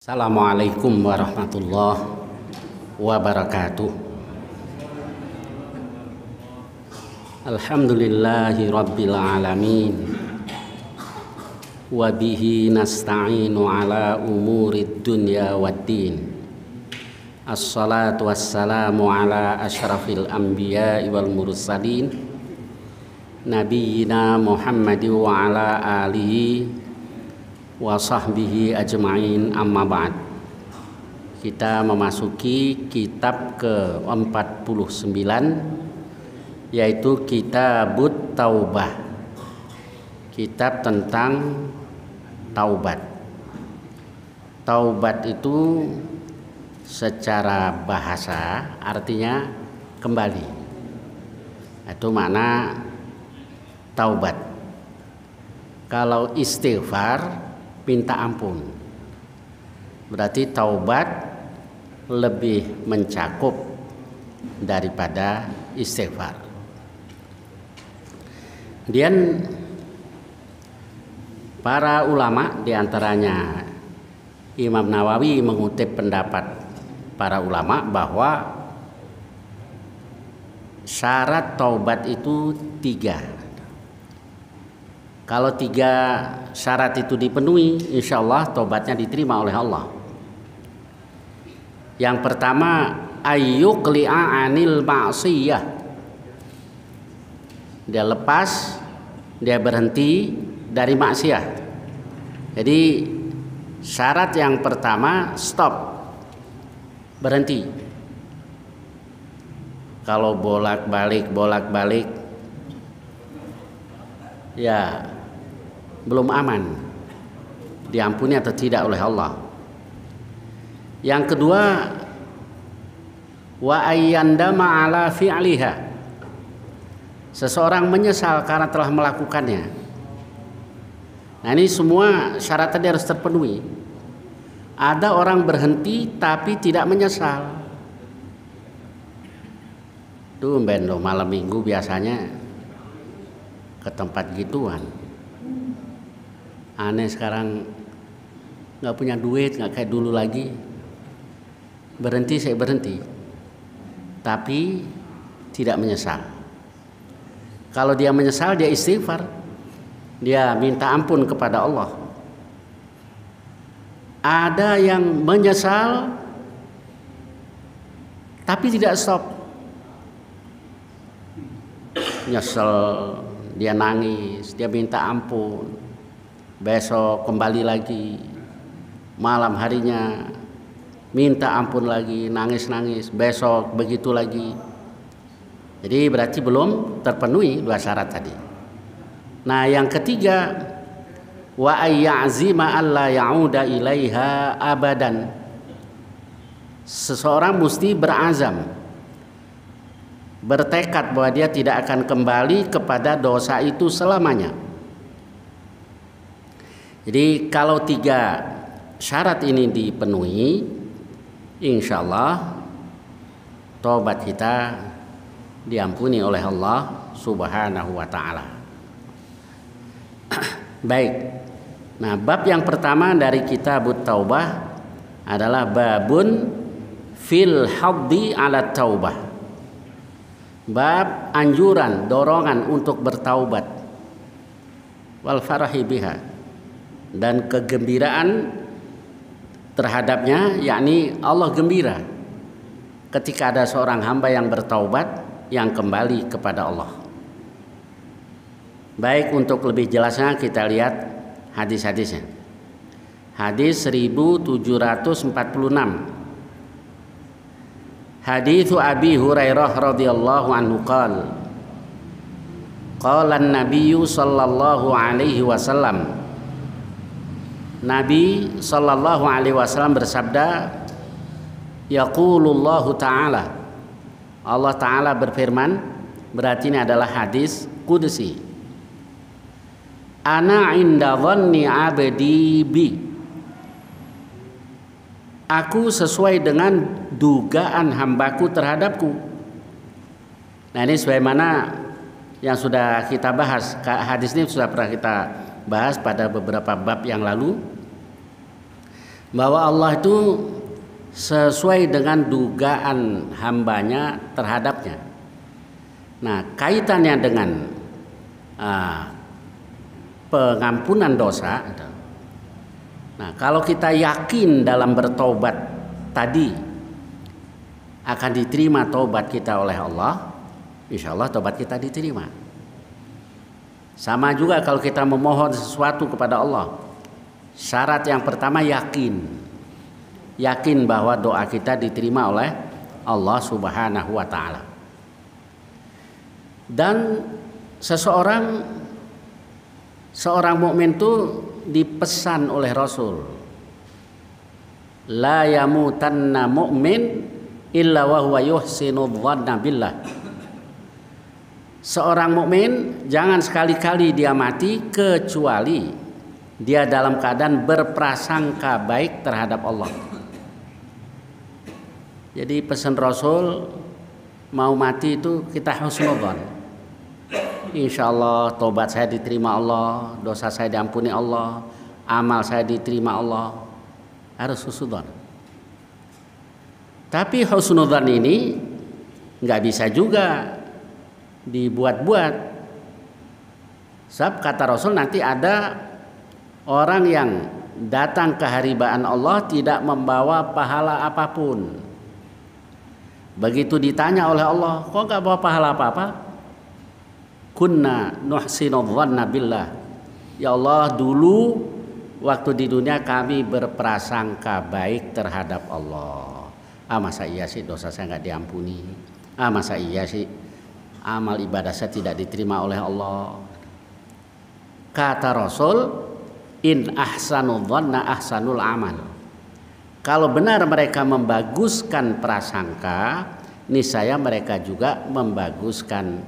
Assalamualaikum warahmatullahi wabarakatuh. Alhamdulillahi rabbil alamin. Wa bihi nasta'inu ala umurid dunya waddin. Assalatu wassalamu ala asyrafil anbiya'i wal mursalin, nabiyyina Muhammadin wa ala alihi wa sahbihi ajma'in, amma ba'd. Kita memasuki kitab ke-49, yaitu Kitabut Taubah, kitab tentang taubat. Taubat itu secara bahasa artinya kembali. Itu makna taubat. Kalau istighfar, minta ampun. Berarti taubat lebih mencakup daripada istighfar. Kemudian para ulama, diantaranya Imam Nawawi, mengutip pendapat para ulama bahwa syarat taubat itu 3. Kalau 3 syarat itu dipenuhi, insya Allah taubatnya diterima oleh Allah. Yang pertama, ayyuqli'a anil ma'siyah. Dia lepas, dia berhenti dari maksiat. Jadi syarat yang pertama, stop, berhenti. Kalau bolak-balik ya belum aman, diampuni atau tidak oleh Allah. Yang kedua, wa ayyandama ala fi'liha. Seseorang menyesal karena telah melakukannya. Nah, ini semua syarat tadi harus terpenuhi. Ada orang berhenti tapi tidak menyesal. Tumben loh, malam minggu biasanya ke tempat gituan. Aneh sekarang nggak punya duit, nggak kayak dulu lagi. Berhenti, saya berhenti, tapi tidak menyesal. Kalau dia menyesal, dia istighfar, dia minta ampun kepada Allah. Ada yang menyesal tapi tidak stop, nyesel, dia nangis, dia minta ampun, besok kembali lagi, malam harinya minta ampun lagi, nangis-nangis, besok begitu lagi. Jadi berarti belum terpenuhi 2 syarat tadi. Nah, yang ketiga, wa ayya'zima alla ya'uda ilaiha abadan. Seseorang mesti berazam, bertekad bahwa dia tidak akan kembali kepada dosa itu selamanya. Jadi kalau 3 syarat ini dipenuhi, insya Allah taubat kita diampuni oleh Allah Subhanahu wa ta'ala. Baik. Nah, bab yang pertama dari Kitabut Taubah adalah babun fil haddi ala taubah. Bab anjuran, dorongan untuk bertaubat, wal farahi biha, dan kegembiraan terhadapnya, yakni Allah gembira ketika ada seorang hamba yang bertaubat, yang kembali kepada Allah. Baik, untuk lebih jelasnya kita lihat hadis-hadisnya. Hadis 1746. Hadithu Abi Hurairah radhiyallahu anhu qala an-nabiyyu sallallahu alaihi wasallam. Nabi sallallahu alaihi wasallam bersabda, yaqulullahu ta'ala, Allah Ta'ala berfirman, berarti ini adalah hadis qudsi. Ana inda dhanni abdi bi. Aku sesuai dengan dugaan hambaku terhadapku. Nah, ini sebagaimana yang sudah kita bahas. Hadis ini sudah pernah kita bahas pada beberapa bab yang lalu. bahwa Allah itu sesuai dengan dugaan hambanya terhadapnya. Nah, kaitannya dengan pengampunan dosa. Nah, kalau kita yakin dalam bertobat tadi akan diterima tobat kita oleh Allah, insya Allah tobat kita diterima. Sama juga kalau kita memohon sesuatu kepada Allah, syarat yang pertama yakin bahwa doa kita diterima oleh Allah Subhanahu wa Ta'ala. Dan seorang mukmin itu dipesan oleh Rasul, la yamutanna mu'min illa wa huwa yuhsinu dhanna billah. Seorang mukmin jangan sekali-kali dia mati kecuali dia dalam keadaan berprasangka baik terhadap Allah. Jadi pesan Rasul, mau mati itu kita husnudzon. Insya Allah tobat saya diterima Allah, dosa saya diampuni Allah, amal saya diterima Allah. Harus husnudzon. Tapi husnudzon ini nggak bisa juga dibuat-buat. Sebab kata Rasul, nanti ada orang yang datang ke haribaan Allah tidak membawa pahala apapun. Begitu ditanya oleh Allah, kok nggak bawa pahala apa-apa? Kunna nuhsinu dhanna billah. Ya Allah, dulu waktu di dunia kami berprasangka baik terhadap Allah. Masa iya sih dosa saya nggak diampuni? Masa iya sih amal ibadah saya tidak diterima oleh Allah? Kata Rasul, in ahsanu dhanna ahsanul amal. Kalau benar mereka membaguskan prasangka, niscaya mereka juga membaguskan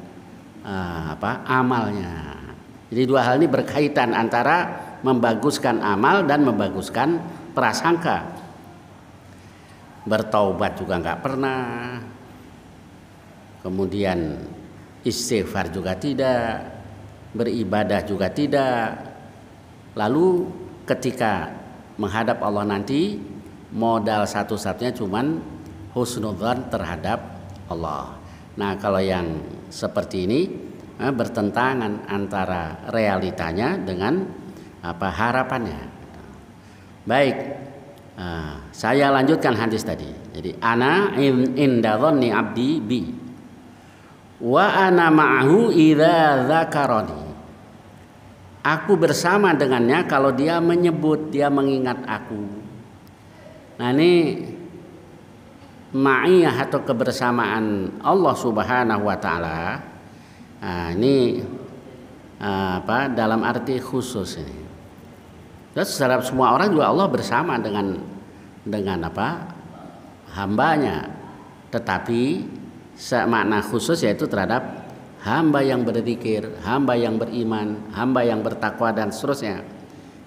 amalnya. Jadi dua hal ini berkaitan, antara membaguskan amal dan membaguskan prasangka. Bertaubat juga nggak pernah, kemudian istighfar juga tidak, beribadah juga tidak. Lalu ketika menghadap Allah nanti, modal satu-satunya cuman husnudzan terhadap Allah. Nah, kalau yang seperti ini bertentangan antara realitanya dengan harapannya. Baik, saya lanjutkan hadis tadi. Jadi ana inda dhanni abdi bi wa ana ma'ahu idza dzakarani. Aku bersama dengannya kalau dia menyebut, dia mengingat aku. Nah, ini ma'iyah atau kebersamaan Allah Subhanahu wa Ta'ala. Nah, ini dalam arti khusus ini. Terus terhadap semua orang juga Allah bersama dengan hambanya. Tetapi makna khusus yaitu terhadap hamba yang berzikir, hamba yang beriman, hamba yang bertakwa dan seterusnya.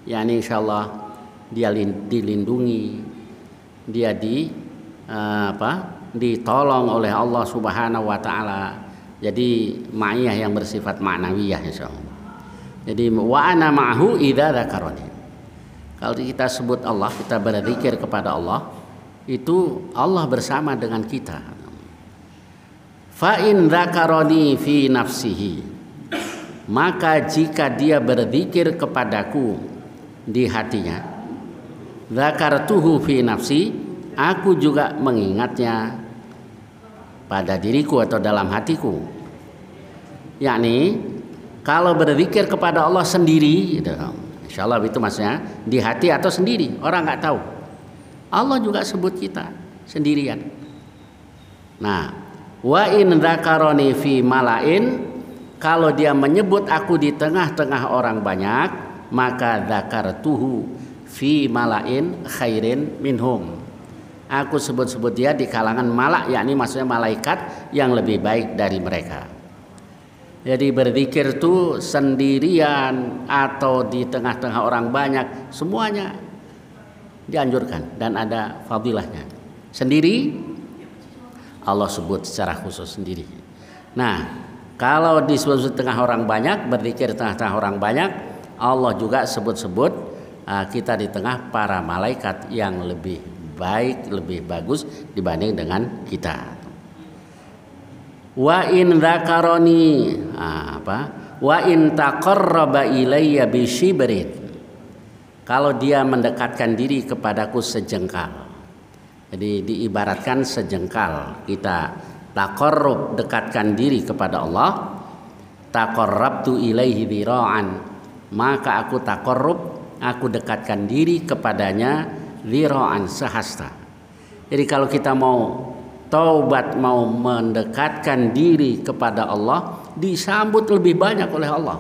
Yani insyaallah dia dilindungi, dia ditolong oleh Allah Subhanahu wa Ta'ala. Jadi ma'iyah yang bersifat ma'nawiyah insyaallah. Jadi wa ana ma'hu idza dzakarani. Kalau kita sebut Allah, kita berzikir kepada Allah, itu Allah bersama dengan kita. Fa in dzakarani fi nafsihi, maka jika dia berzikir kepadaku di hatinya, dzakartuhu fi nafsi, aku juga mengingatnya pada diriku atau dalam hatiku. Yakni kalau berzikir kepada Allah sendiri, insyaallah itu maksudnya di hati atau sendiri, orang nggak tahu. Allah juga sebut kita sendirian. Nah, wa in dzakarani fi malain, kalau dia menyebut aku di tengah-tengah orang banyak, maka dzakartuhu fi malain khairin minhum. Aku sebut-sebut dia di kalangan malak, yakni maksudnya malaikat yang lebih baik dari mereka. Jadi berzikir itu sendirian atau di tengah-tengah orang banyak, semuanya dianjurkan dan ada fadilahnya. Sendiri Allah sebut secara khusus sendiri. Nah, kalau disebut tengah orang banyak, berzikir tengah-tengah orang banyak, Allah juga sebut-sebut kita di tengah para malaikat yang lebih baik, lebih bagus dibanding dengan kita. Wa in dzakaroni wa in taqarraba ilayya bi shibrin. Kalau dia mendekatkan diri kepadaku sejengkal. Jadi diibaratkan sejengkal. Kita taqarrub, dekatkan diri kepada Allah. Taqarrabtu ilaihi dzira'an. Maka aku taqarrub, aku dekatkan diri kepadanya dzira'an, sehasta. Jadi kalau kita mau taubat, mau mendekatkan diri kepada Allah, disambut lebih banyak oleh Allah.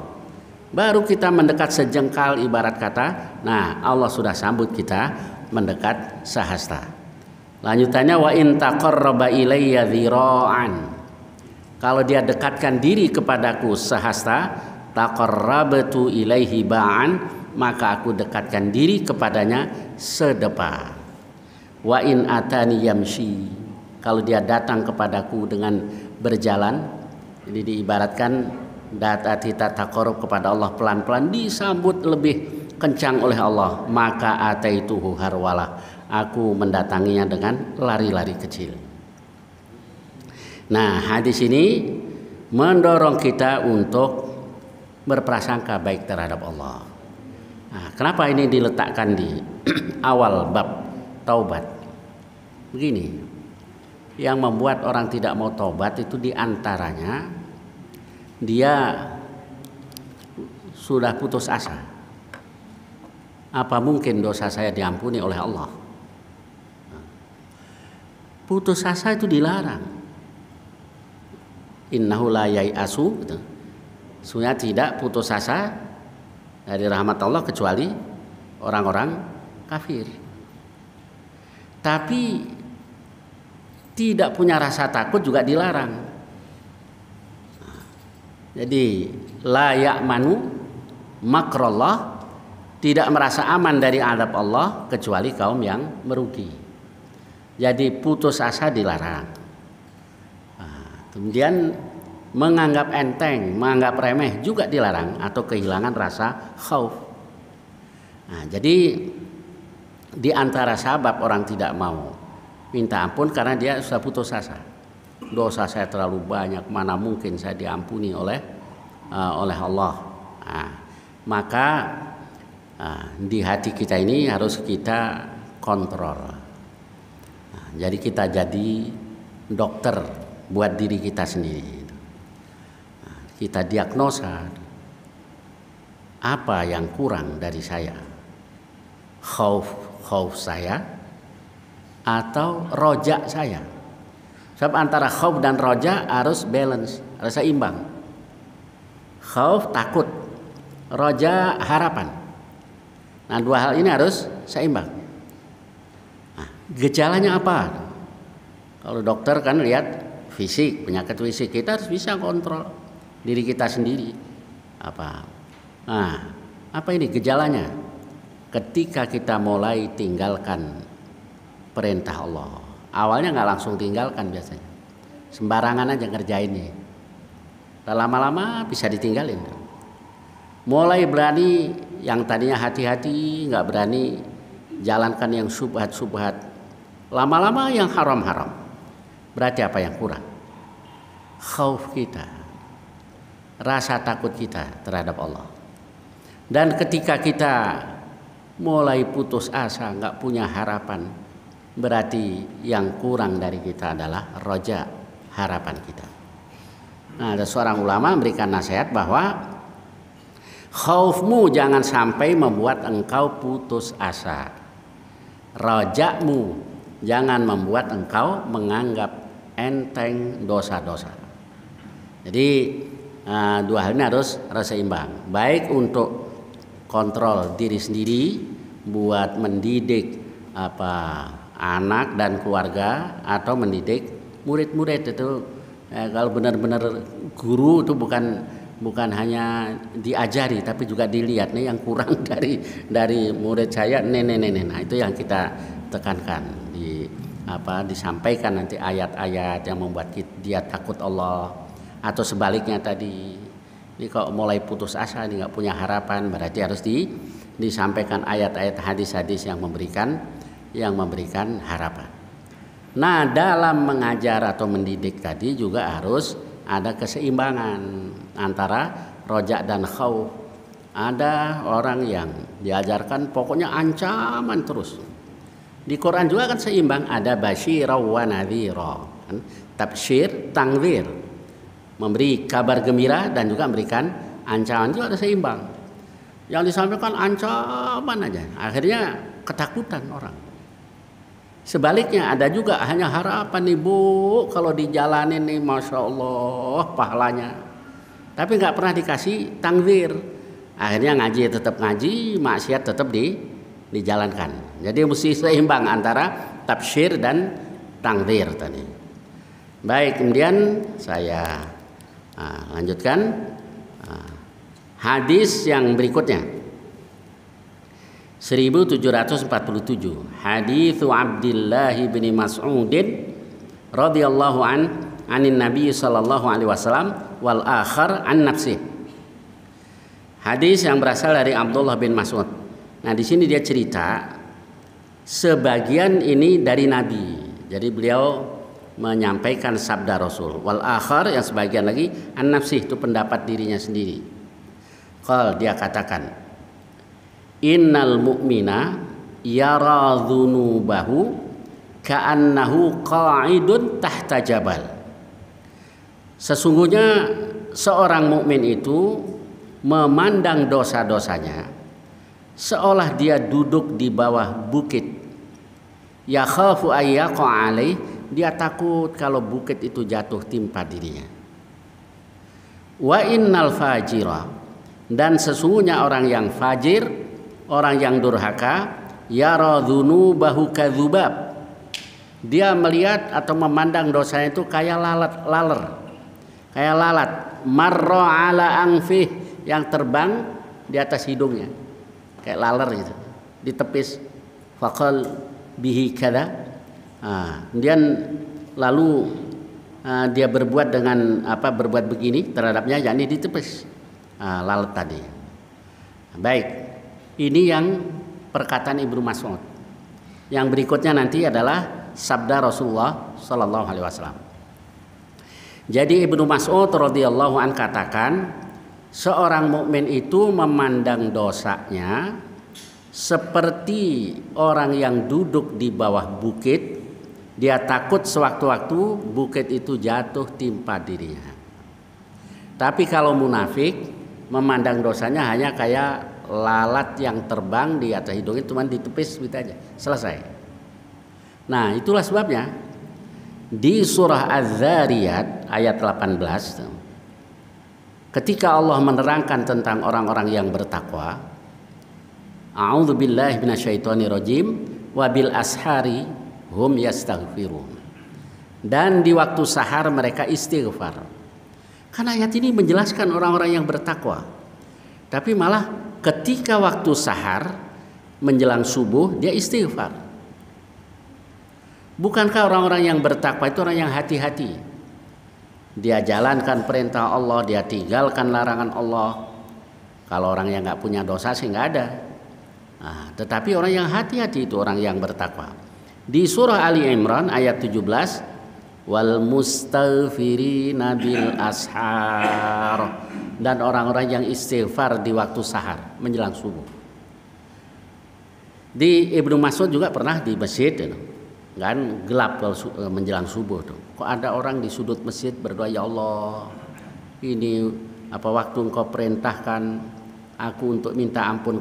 Baru kita mendekat sejengkal, ibarat kata, nah Allah sudah sambut kita mendekat sehasta. Lanjutannya wa in taqarraba ilayya dzira'an. Kalau dia dekatkan diri kepadaku sehasta, taqarrabtu ilaihi ba'an, maka aku dekatkan diri kepadanya sedepa. Wa in atani yamshi. Kalau dia datang kepadaku dengan berjalan, jadi diibaratkan kita taqarrub kepada Allah pelan-pelan, disambut lebih kencang oleh Allah, maka ataituhu harwalah, aku mendatanginya dengan lari-lari kecil. Nah, hadis ini mendorong kita untuk berprasangka baik terhadap Allah. Nah, kenapa ini diletakkan di awal bab taubat? Begini, yang membuat orang tidak mau taubat itu diantaranya dia sudah putus asa. Apa mungkin dosa saya diampuni oleh Allah? Putus asa itu dilarang. Innahu la yai'asu, gitu. Sebenarnya tidak putus asa dari rahmat Allah kecuali orang-orang kafir. Tapi tidak punya rasa takut juga dilarang. Jadi la ya'manu makrallah, tidak merasa aman dari azab Allah kecuali kaum yang merugi. Jadi putus asa dilarang. Kemudian menganggap enteng, menganggap remeh juga dilarang, atau kehilangan rasa khauf. Nah, jadi di antara sebab orang tidak mau minta ampun karena dia sudah putus asa. Dosa saya terlalu banyak, mana mungkin saya diampuni oleh Allah. Nah, maka di hati kita ini harus kita kontrol. Nah, jadi kita jadi dokter buat diri kita sendiri. Nah, kita diagnosa apa yang kurang dari saya, khauf saya atau roja saya. Sebab antara khauf dan roja harus balance, harus seimbang. Khauf takut, roja harapan. Nah, dua hal ini harus seimbang. Nah, gejalanya apa? Kalau dokter kan lihat fisik, penyakit fisik, kita harus bisa kontrol diri kita sendiri. Apa ini gejalanya? Ketika kita mulai tinggalkan perintah Allah. Awalnya nggak langsung tinggalkan biasanya, sembarangan aja ngerjainnya. Lama-lama bisa ditinggalin. Mulai berani yang tadinya hati-hati, nggak berani jalankan yang subhat-subhat. Lama-lama yang haram-haram. Berarti apa yang kurang? Khauf kita, rasa takut kita terhadap Allah. Dan ketika kita mulai putus asa, nggak punya harapan, berarti yang kurang dari kita adalah roja, harapan kita. Nah, ada seorang ulama memberikan nasihat bahwa khaufmu jangan sampai membuat engkau putus asa. Rojamu jangan membuat engkau menganggap enteng dosa-dosa. Jadi dua hal ini harus seimbang. Baik untuk kontrol diri sendiri, buat mendidik anak dan keluarga, atau mendidik murid-murid itu. Kalau benar-benar guru itu bukan hanya diajari, tapi juga dilihat nih yang kurang dari murid saya, Nah, itu yang kita tekankan, disampaikan nanti ayat-ayat yang membuat dia takut Allah, atau sebaliknya tadi, ini kok mulai putus asa, ini nggak punya harapan, berarti harus disampaikan ayat-ayat hadis-hadis yang memberikan harapan. Nah, dalam mengajar atau mendidik tadi juga harus ada keseimbangan antara roja dan khauf. Ada orang yang diajarkan pokoknya ancaman terus. Di Quran juga kan seimbang, ada basyira wa nadhira. Tabsyir, tangzir. Memberi kabar gembira dan juga memberikan ancaman, juga ada seimbang. Yang disampaikan ancaman aja, akhirnya ketakutan orang. Sebaliknya ada juga hanya harapan nih Bu, kalau dijalanin nih Masya Allah pahalanya. Tapi nggak pernah dikasih tangzir. Akhirnya ngaji tetap ngaji, maksiat tetap dijalankan. Jadi mesti seimbang antara tafsir dan tangzir tadi. Baik, kemudian saya lanjutkan hadis yang berikutnya. 1747 hadits Abdullah bin Mas'ud radhiyallahu anin Nabi sallallahu alaihi wasallam wal akhar an nafsi. Hadis yang berasal dari Abdullah bin Mas'ud. Nah, di sini dia cerita sebagian ini dari Nabi. Jadi beliau menyampaikan sabda Rasul. Wal akhar, yang sebagian lagi an nafsi, itu pendapat dirinya sendiri. Dia katakan, innal mu'mina yara dzunubahu ka'annahu qa'idun tahta jabal. Sesungguhnya seorang mukmin itu memandang dosa-dosanya seolah dia duduk di bawah bukit. Ya khafu ayyaqa alaih, dia takut kalau bukit itu jatuh timpa dirinya. Wa innal fajira, dan sesungguhnya orang yang fajir, orang yang durhaka, yara dzunubahu kadzubab, dia melihat atau memandang dosanya itu kayak lalat marra ala anfih, yang terbang di atas hidungnya kayak laler gitu, ditepis. Faqal bihi kada, kemudian lalu dia berbuat dengan berbuat begini terhadapnya, yakni ditepis lalat tadi. Baik, ini yang perkataan Ibnu Mas'ud. Yang berikutnya nanti adalah sabda Rasulullah sallallahu alaihi wasallam. Jadi Ibnu Mas'ud radhiyallahu an katakan, seorang mukmin itu memandang dosanya seperti orang yang duduk di bawah bukit. Dia takut sewaktu-waktu bukit itu jatuh timpa dirinya. Tapi kalau munafik memandang dosanya hanya kayak lalat yang terbang di atas hidungnya, cuma ditepis gitu aja, selesai. Nah, itulah sebabnya di surah Az-Zariyat ayat 18, ketika Allah menerangkan tentang orang-orang yang bertakwa, a'udzubillahi minasyaitonirrajim, wa bil ashari hum yastaghfirun, dan di waktu sahar mereka istighfar. Karena ayat ini menjelaskan orang-orang yang bertakwa, tapi malah ketika waktu sahar menjelang subuh dia istighfar. Bukankah orang-orang yang bertakwa itu orang yang hati-hati? Dia jalankan perintah Allah, dia tinggalkan larangan Allah. Kalau orang yang nggak punya dosa sih nggak ada. Tetapi orang yang hati-hati itu orang yang bertakwa. Di surah Ali Imran ayat 17, wal mustaghfirina bil ashar, dan orang-orang yang istighfar di waktu sahar menjelang subuh. Di Ibnu Mas'ud juga pernah di masjid, kan gelap kalau menjelang subuh tuh. Kok ada orang di sudut masjid berdoa, ya Allah, ini waktu Engkau perintahkan aku untuk minta ampun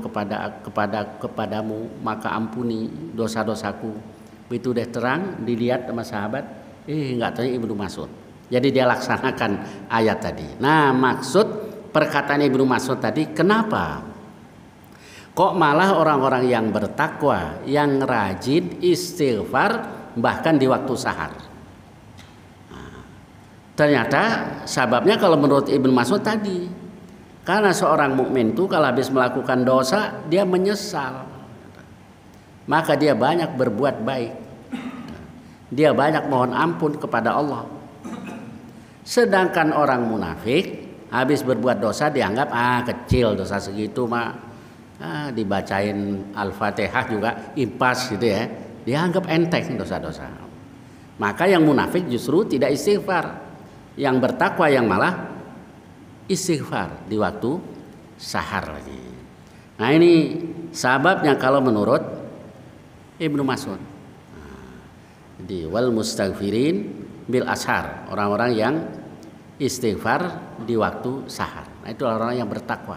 kepadamu, maka ampuni dosa-dosaku. Itu udah terang dilihat sama sahabat, nggak tahu Ibnu Mas'ud. Jadi dia laksanakan ayat tadi. Nah, maksud perkataan Ibnu Mas'ud tadi, kenapa kok malah orang-orang yang bertakwa, yang rajin istighfar bahkan di waktu sahar? Ternyata sebabnya kalau menurut Ibnu Mas'ud tadi, karena seorang mukmin itu kalau habis melakukan dosa dia menyesal, maka dia banyak berbuat baik, dia banyak mohon ampun kepada Allah. Sedangkan orang munafik habis berbuat dosa dianggap kecil, dosa segitu mah dibacain Al-Fatihah juga impas gitu ya, dianggap enteng dosa-dosa. Maka yang munafik justru tidak istighfar, yang bertakwa yang malah istighfar di waktu sahar lagi. Nah ini sababnya kalau menurut Ibnu Mas'ud. Jadi wal mustaghfirin bil ashar, orang-orang yang istighfar di waktu sahar. Nah itu orang-orang yang bertakwa.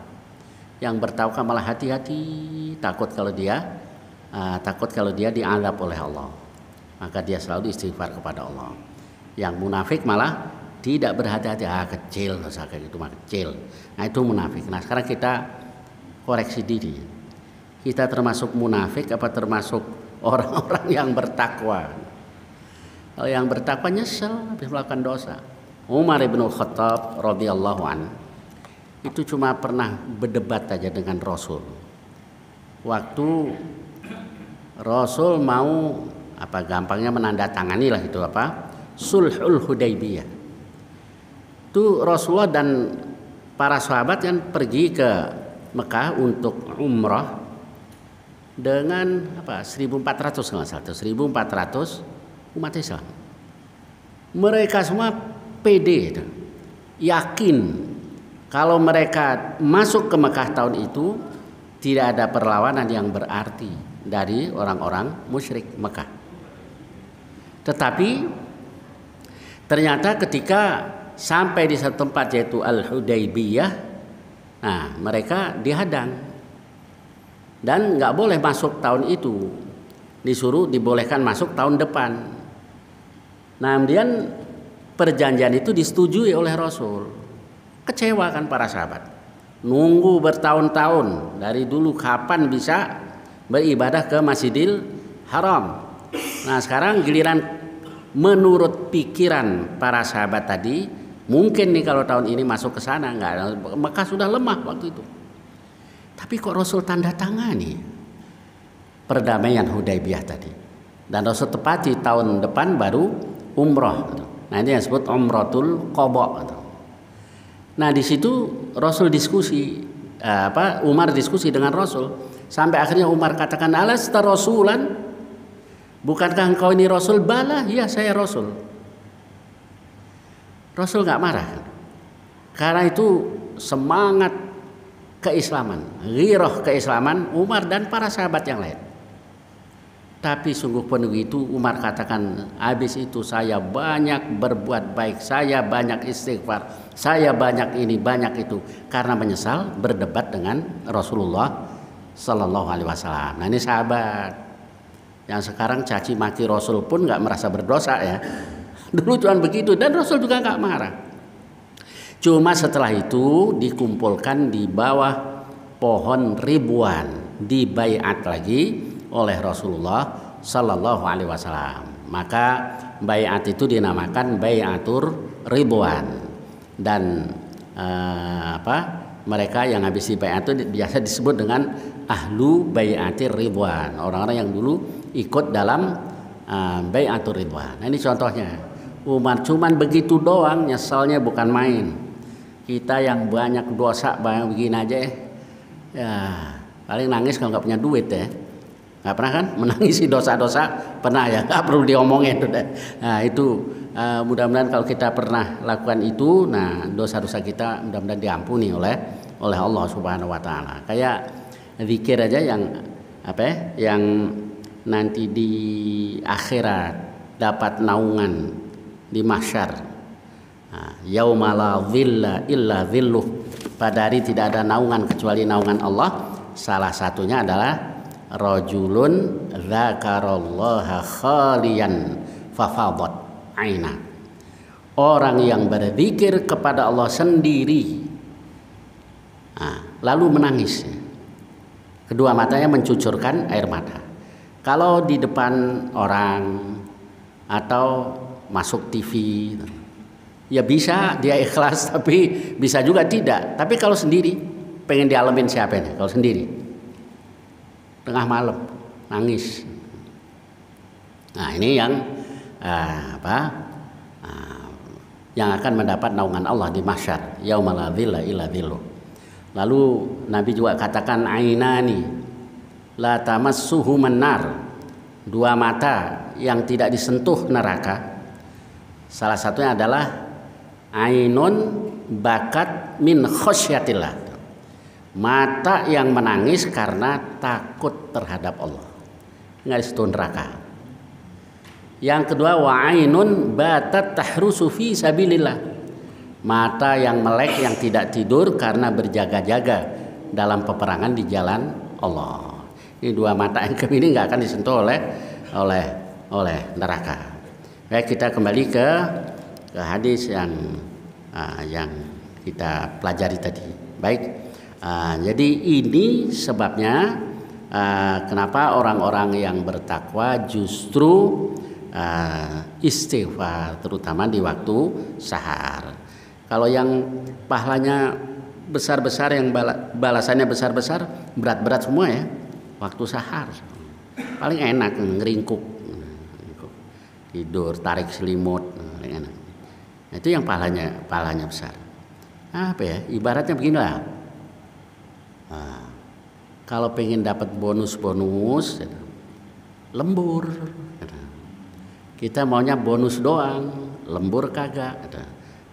Yang bertakwa malah hati-hati, takut kalau dia diazab oleh Allah. Maka dia selalu istighfar kepada Allah. Yang munafik malah tidak berhati-hati, kecil dosa kayak gitu mah kecil. Nah itu munafik. Nah sekarang kita koreksi diri. Kita termasuk munafik apa termasuk orang-orang yang bertakwa? Kalau yang bertakwa nyesel habis melakukan dosa. Umar bin Khattab radhiyallahu an itu cuma pernah berdebat aja dengan Rasul. Waktu Rasul mau gampangnya menandatangani lah itu Sulhul Hudaybiyah. Itu Rasulullah dan para sahabat kan pergi ke Mekah untuk umrah dengan 1400 kalau nggak salah, 1400 umat Islam. Mereka semua pede, yakin kalau mereka masuk ke Mekah tahun itu tidak ada perlawanan yang berarti dari orang-orang musyrik Mekah. Tetapi ternyata ketika sampai di satu tempat yaitu Al-Hudaybiyah, nah mereka dihadang dan nggak boleh masuk tahun itu, dibolehkan masuk tahun depan. Nah kemudian perjanjian itu disetujui oleh Rasul. Kecewa kan para sahabat, nunggu bertahun-tahun dari dulu kapan bisa beribadah ke Masjidil Haram. Nah sekarang giliran menurut pikiran para sahabat tadi, mungkin nih kalau tahun ini masuk ke sana nggak, Mekah sudah lemah waktu itu. Tapi kok Rasul tanda tangani perdamaian Hudaybiyah tadi, dan Rasul tepati tahun depan baru umroh. Nah ini yang disebut Umratul Qadha. Nah di situ Rasul diskusi, Umar diskusi dengan Rasul sampai akhirnya Umar katakan, alasta rasulan, bukankah engkau ini Rasul? Bala, ya saya Rasul. Rasul nggak marah karena itu semangat keislaman, ghirah keislaman Umar dan para sahabat yang lain. Tapi sungguh penuh itu Umar katakan, habis itu saya banyak berbuat baik, saya banyak istighfar, saya banyak ini banyak itu, karena menyesal berdebat dengan Rasulullah Sallallahu Alaihi Wasallam. Nah ini sahabat yang sekarang caci maki Rasul pun nggak merasa berdosa ya. Dulu cuma begitu dan Rasul juga nggak marah. Cuma setelah itu dikumpulkan di bawah pohon ribuan, dibaiat lagi oleh Rasulullah Sallallahu Alaihi Wasallam. Maka baiat itu dinamakan baiatur ridwan. Dan mereka yang habis baiat itu biasa disebut dengan ahlu baiatir ridwan, orang-orang yang dulu ikut dalam baiatur ridwan. Nah ini contohnya. Umar cuman begitu doang, nyesalnya bukan main. Kita yang banyak dosa banyak begini aja ya paling nangis kalau nggak punya duit ya. Nggak pernah kan menangisi dosa-dosa, pernah ya, nggak perlu diomongin. Nah itu mudah-mudahan kalau kita pernah lakukan itu, nah dosa-dosa kita mudah-mudahan diampuni oleh Allah Subhanahu Wa Taala. Kayak zikir aja yang nanti di akhirat dapat naungan di mahsyar. Yauma la dhilla illa dhilluh, pada hari tidak ada naungan kecuali naungan Allah. Salah satunya adalah rajulun dzakarallaha khalian fafadat aina, orang yang berzikir kepada Allah sendiri lalu menangis, kedua matanya mencucurkan air mata. Kalau di depan orang atau masuk TV ya bisa dia ikhlas, tapi bisa juga tidak. Tapi kalau sendiri pengen dialamin siapa ini? Kalau sendiri tengah malam nangis. Nah ini yang yang akan mendapat naungan Allah di mahsyar, yauma la dhilla illa dhilluh. Lalu Nabi juga katakan ainani la tamassuhuman nar, dua mata yang tidak disentuh neraka. Salah satunya adalah ainun bakat min khosyatillah, mata yang menangis karena takut terhadap Allah, nggak disentuh neraka. Yang kedua wa ainun batat tahrusu fi sabilillah, mata yang melek yang tidak tidur karena berjaga-jaga dalam peperangan di jalan Allah. Ini dua mata yang ini nggak akan disentuh oleh neraka. Baik, kita kembali ke hadis yang kita pelajari tadi. Baik, jadi ini sebabnya kenapa orang-orang yang bertakwa justru istighfar, terutama di waktu sahar. Kalau yang pahalanya besar-besar, yang balasannya besar-besar, berat-berat semua ya, waktu sahar paling enak, ngeringkuk, tidur, tarik selimut, paling enak. Nah, itu yang pahalanya besar. Apa ya? Ibaratnya beginilah. Nah, kalau pengen dapat bonus, lembur. Kita maunya bonus doang, lembur kagak.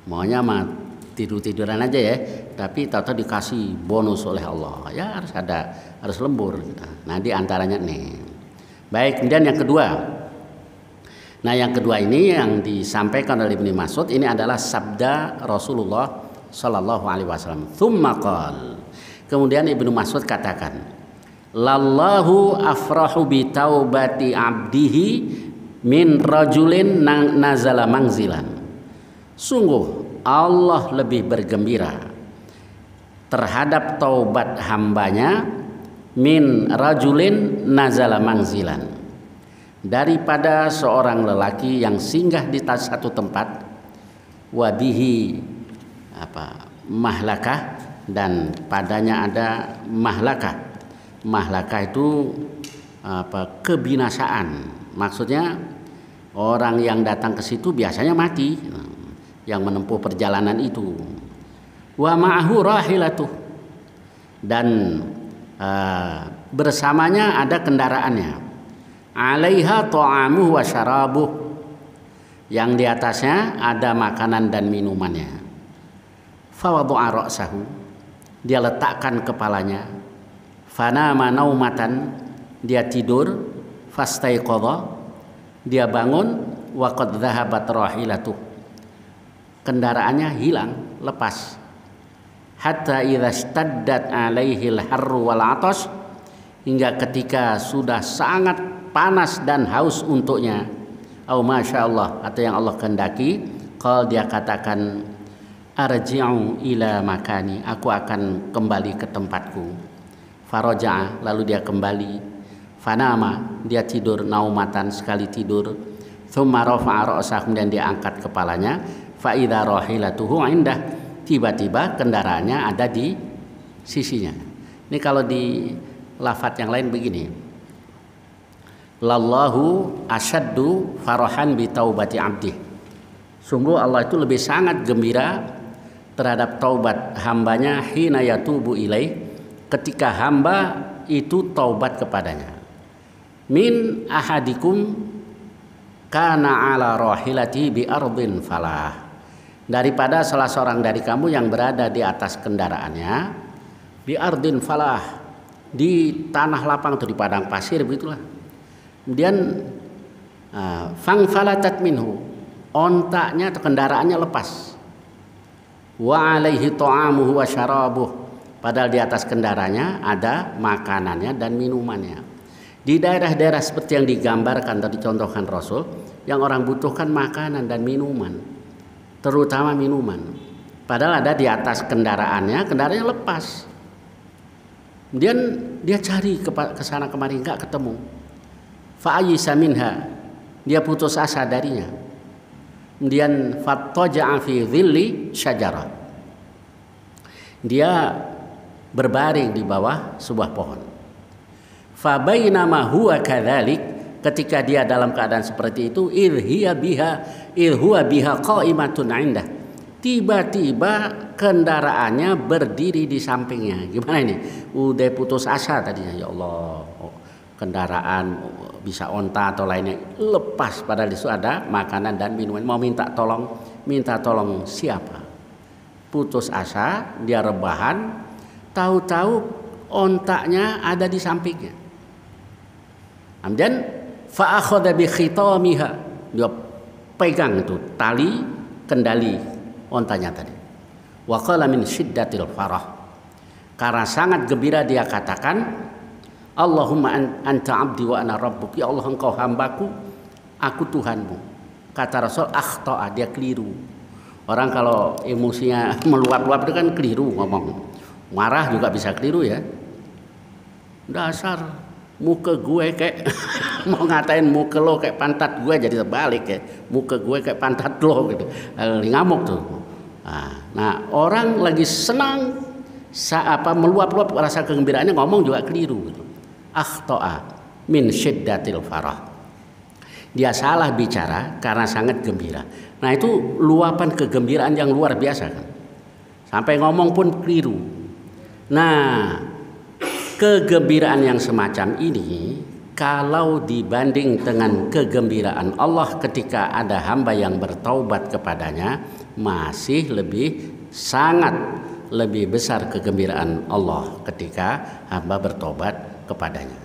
Maunya mah tidur-tiduran aja ya, tapi tahu-tahu dikasih bonus oleh Allah. Ya harus lembur. Nah, di antaranya nih. Baik, kemudian yang kedua. Nah, yang kedua ini yang disampaikan oleh Ibnu Mas'ud ini adalah sabda Rasulullah sallallahu alaihi wasallam. Tsumma qala. Kemudian Ibnu Mas'ud katakan, "Lallahu afrahu bi taubati 'abdihi min rajulin nazala mangzilan." Sungguh Allah lebih bergembira terhadap taubat hambanya min rajulin nazala mangzilan, daripada seorang lelaki yang singgah di satu tempat, wabihi mahlakah, dan padanya ada mahlakah. Mahlakah itu kebinasaan. Maksudnya orang yang datang ke situ biasanya mati, yang menempuh perjalanan itu. Wa ma'ahu rahilatuh, dan bersamanya ada kendaraannya. Alaiha ta'amuhu wa syarabuh, yang di atasnya ada makanan dan minumannya. Fawadu'a ra'sahu, dia letakkan kepalanya. Fanama naumatan, dia tidur. Fastaiqadha, dia bangun. Wa qad dhahabat rahilatuh, kendaraannya hilang, lepas. Hatta idza staddat alaihi al-harru wal 'atash, hingga ketika sudah sangat panas dan haus untuknya. Au masyaallah, atau yang Allah kehendaki, qal, dia katakan, arji'u ila makani, aku akan kembali ke tempatku. Faraja'a, lalu dia kembali. Fanama, dia tidur, naumatan, sekali tidur. Tsumma rafa'a ra'sahu, kemudian dia angkat kepalanya. Fa idza rahilatuhu 'indah, tiba-tiba kendaraannya ada di sisinya. Ini kalau di lafadz yang lain begini, lallahu asyaddu farahan bi taubati 'abdi. Sungguh Allah itu lebih sangat gembira terhadap taubat hambanya, hina yatubu ilaih, ketika hamba itu taubat kepadanya. Min ahadikum kana ala rahilati bi ardin falah, daripada salah seorang dari kamu yang berada di atas kendaraannya, bi ardin falah, di tanah lapang atau di padang pasir begitulah. Kemudian fang falatat minhu, ontaknya atau kendaraannya lepas. Wa alaihi ta'amuhu wa syarabuh, padahal di atas kendaraannya ada makanannya dan minumannya. Di daerah-daerah seperti yang digambarkan atau dicontohkan Rasul, yang orang butuhkan makanan dan minuman, terutama minuman, padahal ada di atas kendaraannya lepas. Kemudian dia cari ke sana kemari, enggak ketemu. Fa'ayisa minha, dia putus asa darinya. Kemudian fattaja'a fi dhilli syajarah, dia berbaring di bawah sebuah pohon. Fa bainama huwa kadzalik, ketika dia dalam keadaan seperti itu, idh huwa biha qa'imatun 'indah, tiba-tiba kendaraannya berdiri di sampingnya. Gimana ini? Udah putus asa tadinya, ya Allah, kendaraan bisa onta atau lainnya lepas, padahal di situ ada makanan dan minuman. Mau minta tolong siapa? Putus asa, dia rebahan, tahu-tahu ontaknya ada di sampingnya. Kemudian fa akhadha bi khitamiha, dia pegang itu tali kendali ontanya tadi. Wa qala min syiddatil farah, karena sangat gembira dia katakan, Allahumma anta abdi wa ana rabbuk, ya Allah engkau hambaku, aku Tuhanmu. Kata Rasul, akhta'a, dia keliru. Orang kalau emosinya meluap-luap itu kan keliru ngomong. Marah juga bisa keliru ya. Dasar muka gue kayak mau ngatain muka lo kayak pantat gue, jadi terbalik ya. Muka gue kayak pantat lo gitu. Ngamuk tuh. Nah, orang lagi senang meluap-luap rasa kegembiraannya ngomong juga keliru gitu. Akhta'a min syiddatil farah. Dia salah bicara karena sangat gembira. Nah, itu luapan kegembiraan yang luar biasa kan. Sampai ngomong pun keliru. Nah, kegembiraan yang semacam ini kalau dibanding dengan kegembiraan Allah ketika ada hamba yang bertaubat kepadanya, masih sangat lebih besar kegembiraan Allah ketika hamba bertobat kepadanya.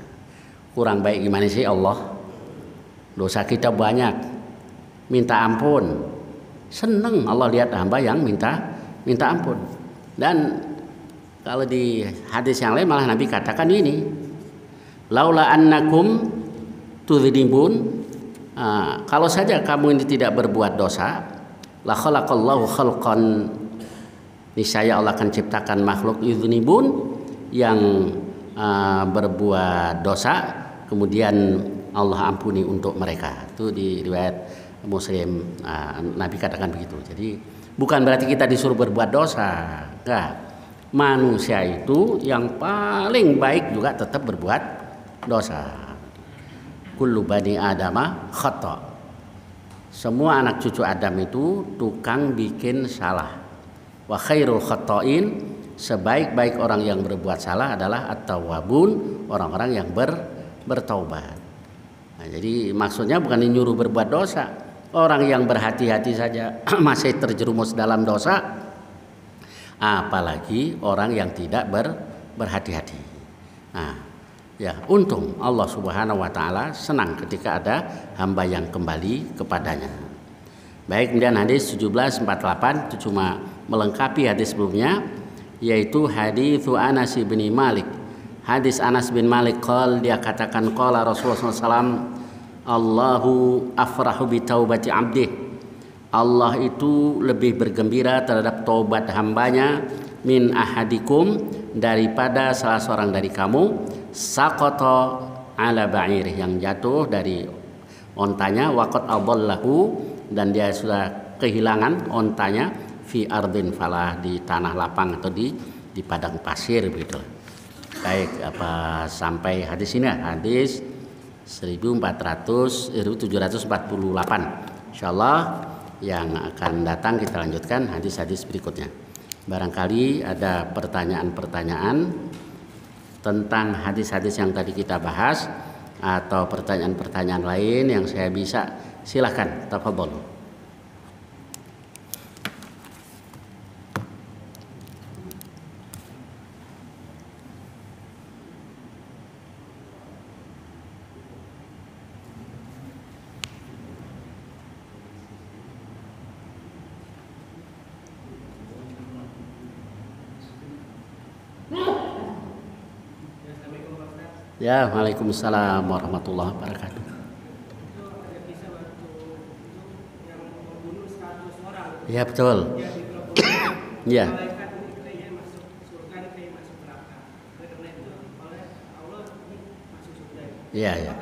Kurang baik gimana sih Allah? Dosa kita banyak, minta ampun. Seneng Allah lihat hamba yang minta ampun. Dan kalau di hadis yang lain malah Nabi katakan ini, laula annakum tudzibun, kalau saja kamu ini tidak berbuat dosa, la khalaqallahu khalqan, niscaya Allah akan ciptakan makhluk yudzibun yang berbuat dosa, kemudian Allah ampuni untuk mereka. Itu di riwayat Muslim, Nabi katakan begitu. Jadi bukan berarti kita disuruh berbuat dosa, enggak. Manusia itu yang paling baik juga tetap berbuat dosa. Kullu bani adama khata. Semua anak cucu Adam itu tukang bikin salah. Wa khairul khata'in, sebaik-baik orang yang berbuat salah adalah at-tawwabun, orang-orang yang bertaubat. Nah, jadi maksudnya bukan nyuruh berbuat dosa. Orang yang berhati-hati saja masih terjerumus dalam dosa, apalagi orang yang tidak berhati-hati. Nah, ya untung Allah Subhanahu wa taala senang ketika ada hamba yang kembali kepadanya. Baik, kemudian hadis 1748 itu cuma melengkapi hadis sebelumnya, yaitu hadis Anas bin Malik. Hadis Anas bin Malik dia katakan qala Rasulullah SAW, Allahu afrahu bi taubati abdih. Allah itu lebih bergembira terhadap taubat hambanya min ahadikum, daripada salah seorang dari kamu saqata ala ba'irih, yang jatuh dari ontanya, waqad adallahu, dan dia sudah kehilangan ontanya, fi ardin falah, di tanah lapang atau di padang pasir begitu. Baik, apa sampai hadis ini, hadis 1748. Insyaallah yang akan datang kita lanjutkan hadis-hadis berikutnya. Barangkali ada pertanyaan-pertanyaan tentang hadis-hadis yang tadi kita bahas, atau pertanyaan-pertanyaan lain yang saya bisa, silakan, tafadhol. Ya, waalaikumsalam warahmatullahi wabarakatuh. Ya, betul. Ya. Ya, ya.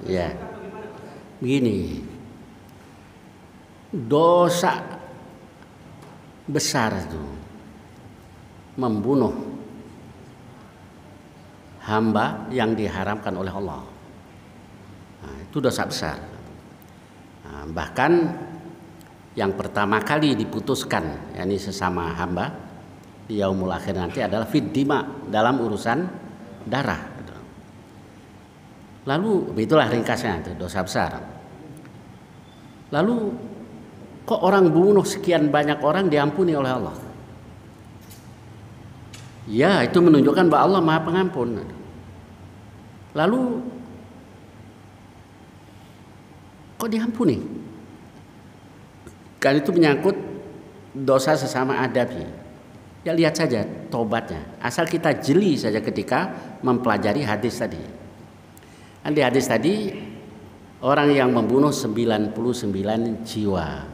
Ya. Begini. Dosa besar itu membunuh hamba yang diharamkan oleh Allah. Nah, itu dosa besar. Nah, bahkan yang pertama kali diputuskan, yakni sesama hamba di yaumul akhir nanti adalah fiddima, dalam urusan darah. Lalu itulah ringkasnya, itu dosa besar. Lalu kok orang bunuh sekian banyak orang diampuni oleh Allah? Ya, itu menunjukkan bahwa Allah Maha Pengampun. Lalu kok diampuni? Kan itu menyangkut dosa sesama adabi. Ya lihat saja tobatnya. Asal kita jeli saja ketika mempelajari hadis tadi. Kan di hadis tadi orang yang membunuh 99 jiwa.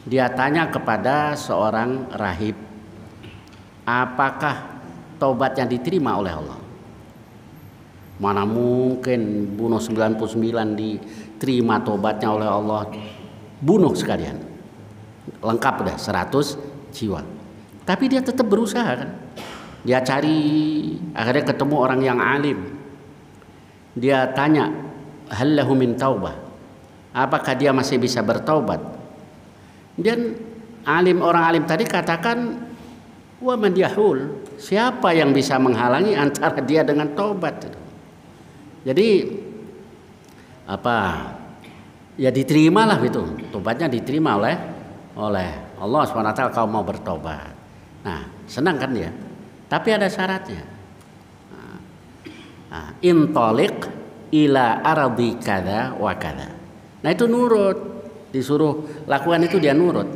Dia tanya kepada seorang rahib, apakah tobatnya diterima oleh Allah? Mana mungkin bunuh 99 diterima tobatnya oleh Allah. Bunuh sekalian. Lengkap udah 100 jiwa. Tapi dia tetap berusaha kan. Dia cari, akhirnya ketemu orang yang alim. Dia tanya, hal lahu min taubah? Apakah dia masih bisa bertaubat? Dan orang alim tadi katakan, wa man yahul, siapa yang bisa menghalangi antara dia dengan taubat? Jadi ya diterimalah itu, tobatnya diterima oleh Allah SWT kalau mau bertobat. Nah, senang kan dia? Tapi ada syaratnya. Intoliq ila ardi kada wa kada. Nah, itu nurut, disuruh lakukan itu dia nurut.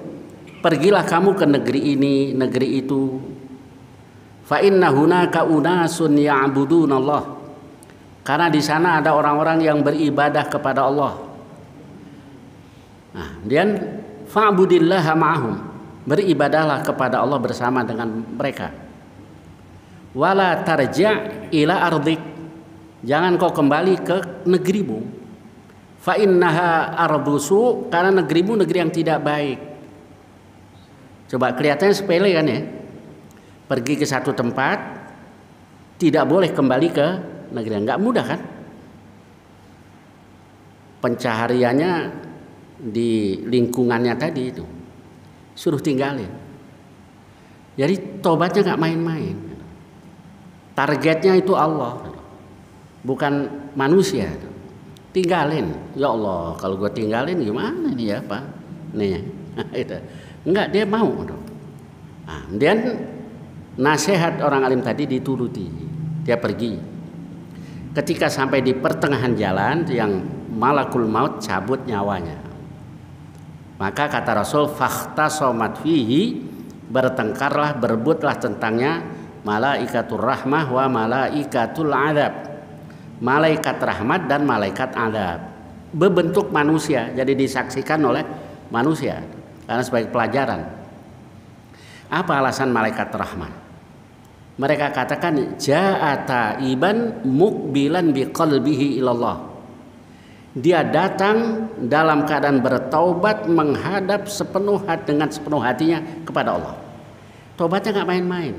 Pergilah kamu ke negeri ini, negeri itu. Fa inna hunaka unasun ya'budunallah. Karena di sana ada orang-orang yang beribadah kepada Allah. Nah, dan fa'budillaha ma'ahum, beribadahlah kepada Allah bersama dengan mereka. Wala tarja' ila ardik, jangan kau kembali ke negerimu. Fa innaha ardusu, karena negerimu negeri yang tidak baik. Coba kelihatannya sepele kan ya? Pergi ke satu tempat tidak boleh kembali ke negeri, enggak mudah kan? Pencahariannya di lingkungannya tadi itu suruh tinggalin. Jadi tobatnya nggak main-main. Targetnya itu Allah, bukan manusia. Tinggalin, ya Allah, kalau gue tinggalin gimana nih ya Pak? Nih, itu enggak, dia mau. Nah, kemudian nasihat orang alim tadi dituruti, dia pergi. Ketika sampai di pertengahan jalan, yang malakul maut cabut nyawanya. Maka kata Rasul, fakhtasomat fihi, bertengkarlah, berebutlah tentangnya malaikatur rahmah wa malaikatul adab. Malaikat rahmat dan malaikat adab. Berbentuk manusia, jadi disaksikan oleh manusia. Karena sebagai pelajaran. Apa alasan malaikat rahmat? Mereka katakan ja'ata iban mukbilan biqalbihi ilallah. Dia datang dalam keadaan bertaubat, menghadap dengan sepenuh hatinya kepada Allah. Taubatnya nggak main-main.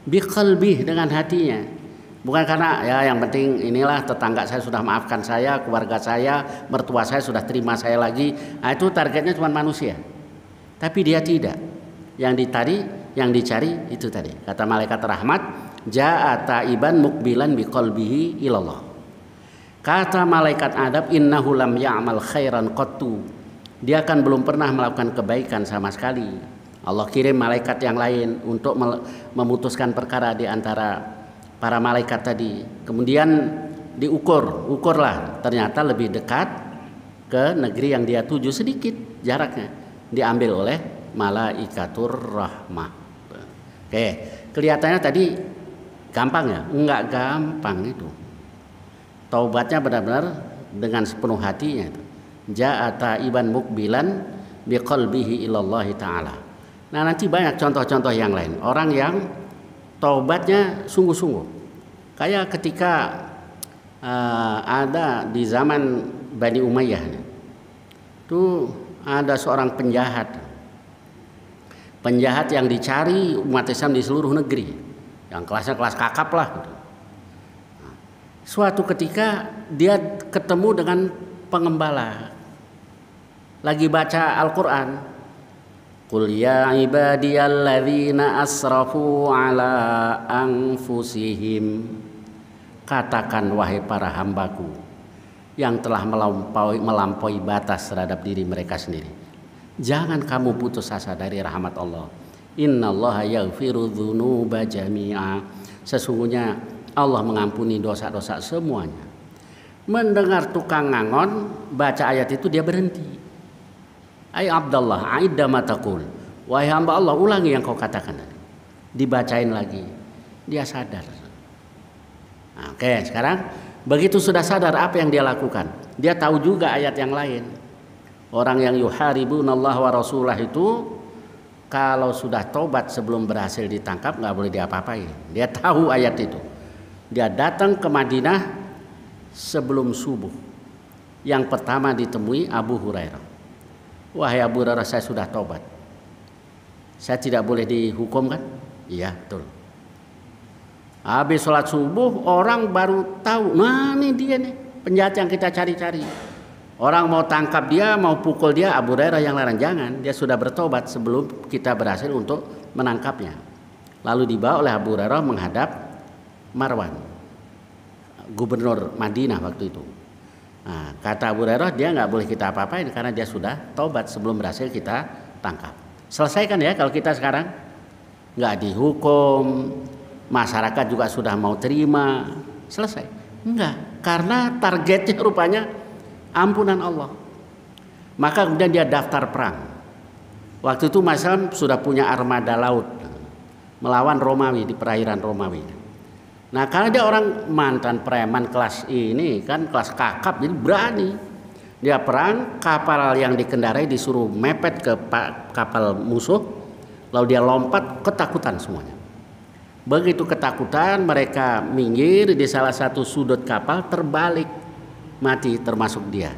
Biqalbih, dengan hatinya. Bukan karena ya yang penting inilah tetangga saya sudah maafkan saya, keluarga saya, mertua saya sudah terima saya lagi. Nah, itu targetnya cuma manusia. Tapi dia tidak. Yang dicari itu tadi. Kata malaikat rahmat, ja'ata iban mukbilan biqalbihi ilallah. Kata malaikat adab, innahu lam ya'mal khairan qattu. Dia kan belum pernah melakukan kebaikan sama sekali. Allah kirim malaikat yang lain untuk memutuskan perkara di antara para malaikat tadi. Kemudian ukurlah, ternyata lebih dekat ke negeri yang dia tuju, sedikit jaraknya, diambil oleh malaikatur rahmah. Oke, kelihatannya tadi gampang ya? Enggak gampang itu. Taubatnya benar-benar dengan sepenuh hatinya itu. Ja'ata iban mukbilan biqalbihi ilallahi ta'ala. Nah, nanti banyak contoh-contoh yang lain. Orang yang taubatnya sungguh-sungguh. Kayak ketika ada di zaman Bani Umayyah, itu ada seorang penjahat yang dicari umat Islam di seluruh negeri, yang kelasnya kelas kakap lah. Suatu ketika dia ketemu dengan pengembala, lagi baca Al-Quran. Qul ya ibadiyalladzina asrafu ala anfusihim. Katakan wahai para hambaku yang telah melampaui batas terhadap diri mereka sendiri, jangan kamu putus asa dari rahmat Allah. Innallaha yaghfiru dzunuba jami'a. Sesungguhnya Allah mengampuni dosa-dosa semuanya. Mendengar tukang ngangon baca ayat itu, dia berhenti. Ai Abdullah, aidda ma taqul. Wahai hamba Allah, ulangi yang kau katakan tadi. Dibacain lagi. Dia sadar. Nah, oke, sekarang begitu sudah sadar, apa yang dia lakukan? Dia tahu juga ayat yang lain. Orang yang yuharibunallaha wa rasulah itu kalau sudah tobat sebelum berhasil ditangkap nggak boleh diapa-apain. Dia tahu ayat itu. Dia datang ke Madinah sebelum subuh. Yang pertama ditemui Abu Hurairah. Wahai Abu Hurairah, saya sudah tobat. Saya tidak boleh dihukum kan? Iya, betul. Habis sholat subuh orang baru tahu, nah ini dia nih penjahat yang kita cari-cari. Orang mau tangkap dia, mau pukul dia, Abu Hurairah yang larang. Jangan, dia sudah bertobat sebelum kita berhasil untuk menangkapnya. Lalu dibawa oleh Abu Hurairah menghadap Marwan, gubernur Madinah waktu itu. Nah, kata Abu Hurairah, dia nggak boleh kita apa-apain karena dia sudah tobat sebelum berhasil kita tangkap. Selesaikan ya kalau kita sekarang nggak dihukum, masyarakat juga sudah mau terima, selesai. Enggak, karena targetnya rupanya ampunan Allah. Maka kemudian dia daftar perang. Waktu itu Islam sudah punya armada laut melawan Romawi di perairan Romawi. Nah, karena dia orang mantan preman kelas ini kan, kelas kakap, jadi berani. Dia perang, kapal yang dikendarai disuruh mepet ke kapal musuh, lalu dia lompat, ketakutan semuanya. Begitu ketakutan, mereka minggir di salah satu sudut kapal, terbalik, mati termasuk dia.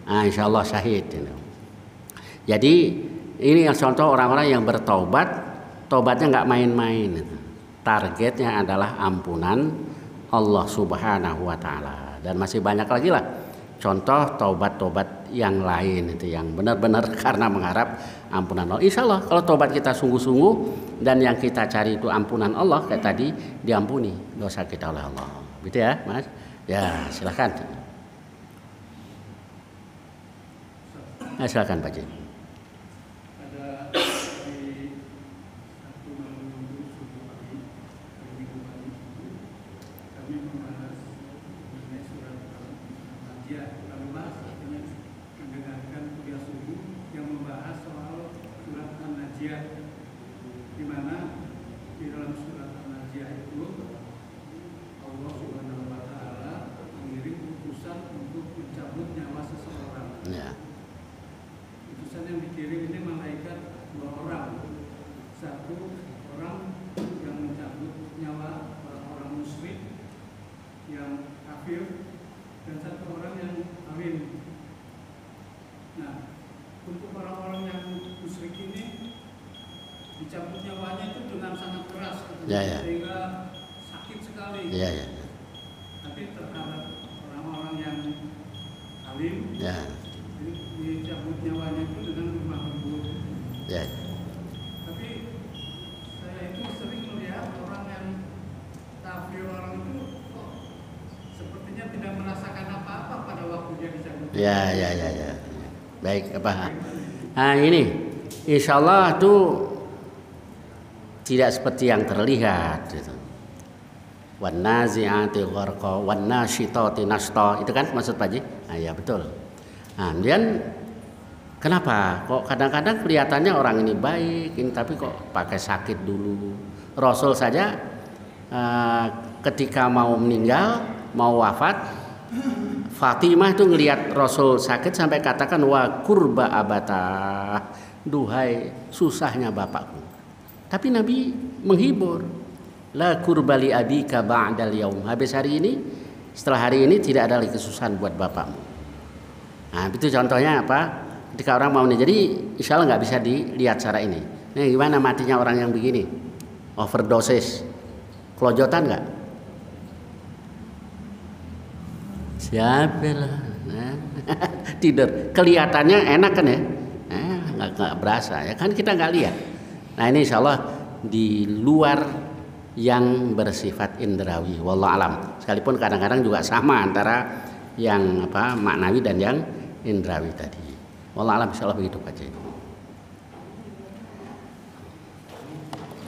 Nah, insya Allah syahid. Jadi ini yang contoh orang-orang yang bertobat, tobatnya nggak main-main. Targetnya adalah ampunan Allah Subhanahu wa Ta'ala. Dan masih banyak lagi lah contoh tobat-tobat yang lain itu yang benar-benar karena mengharap ampunan Allah. Insya Allah kalau tobat kita sungguh-sungguh dan yang kita cari itu ampunan Allah, kayak tadi, diampuni dosa kita oleh Allah. Gitu ya, Mas? Ya, silakan. Nah, silakan Pak Ji. Dicabut nyawanya itu dengan sangat keras, ya. Sehingga sakit sekali. Ya. Tapi terhadap orang-orang yang alim, ya. Dicabut nyawanya itu dengan lemah lembut. Ya. Tapi saya itu sering melihat orang yang kafir, orang itu kok sepertinya tidak merasakan apa-apa pada waktu dia dicabut. Ya. Baik, apa? Nah ini, insya Allah tuh tidak seperti yang terlihat gitu. Wan nazi'ati gharqa wan nasyitati nashta, itu kan maksud Pak Ji? Nah, ya betul. Nah, kemudian kenapa kok kadang-kadang kelihatannya orang ini baik ini, tapi kok pakai sakit dulu. Rasul saja ketika mau meninggal, mau wafat, Fatimah itu ngelihat Rasul sakit sampai katakan wa kurba abata, duhai susahnya bapakku. Tapi Nabi menghibur, la kurbali abika ba'dal yaum. Habis hari ini, setelah hari ini tidak ada lagi kesusahan buat bapakmu. Nah, itu contohnya apa? Ketika orang mau nih, jadi insya Allah nggak bisa dilihat cara ini. Nah, gimana matinya orang yang begini? Overdosis, kelojotan nggak? Siapa lah? Tidur. Kelihatannya enak kan ya? Nggak berasa ya kan, kita nggak lihat. Nah ini insya Allah di luar yang bersifat indrawi. Wallahu alam. Sekalipun kadang-kadang juga sama antara yang maknawi dan yang indrawi tadi. Wallahu alam, insya Allah begitu Pak Cik.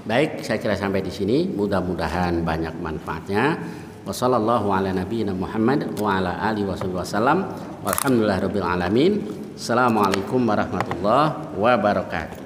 Baik, saya kira sampai di sini. Mudah-mudahan banyak manfaatnya. Wassallallahu ala nabiyina Muhammad wa ala alihi wasallam. Walhamdulillahirabbil alamin. Assalamualaikum warahmatullahi wabarakatuh.